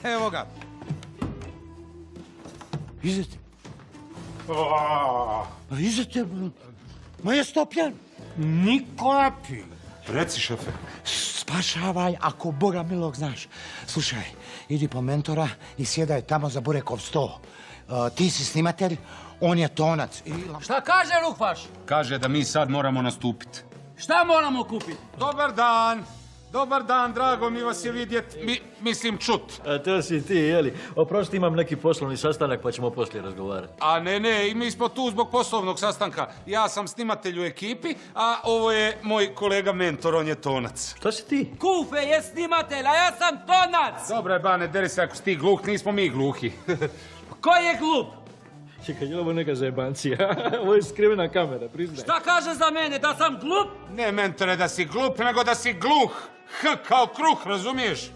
Evo ga. Izete. Izete, ma je stopljen. Niko ne pi. Reci, šefe. Spašavaj, ako Boga milog znaš. Slušaj, idi po mentora i sjedaj tamo za Burekov sto. Ti si snimatelj, on je tonac. Šta kaže Lukvaš? Kaže da mi sad moramo nastupiti. Šta moramo kupiti? Dobar dan. Dobar dan, drago mi vas je vidjet. Mislim čut. A to si ti, jeli? Oprosti, imam neki poslovni sastanak pa ćemo poslije razgovarati. A ne, i mi smo tu zbog poslovnog sastanka. Ja sam snimatelj u ekipi, a ovo je moj kolega mentor, on je tonac. Šta si ti? Kufe je snimatelj, a ja sam tonac! Dobro je, Bane, deri se ako si ti gluh, nismo mi gluhi. Ko je glup? Čekaj, je li ovo neka zajebancija? Ovo je skrivena kamera, priznaj. Šta kaže za mene, da sam glup? Ne, mentore, da si glup, nego da si gluh. H kao kruh, razumiješ?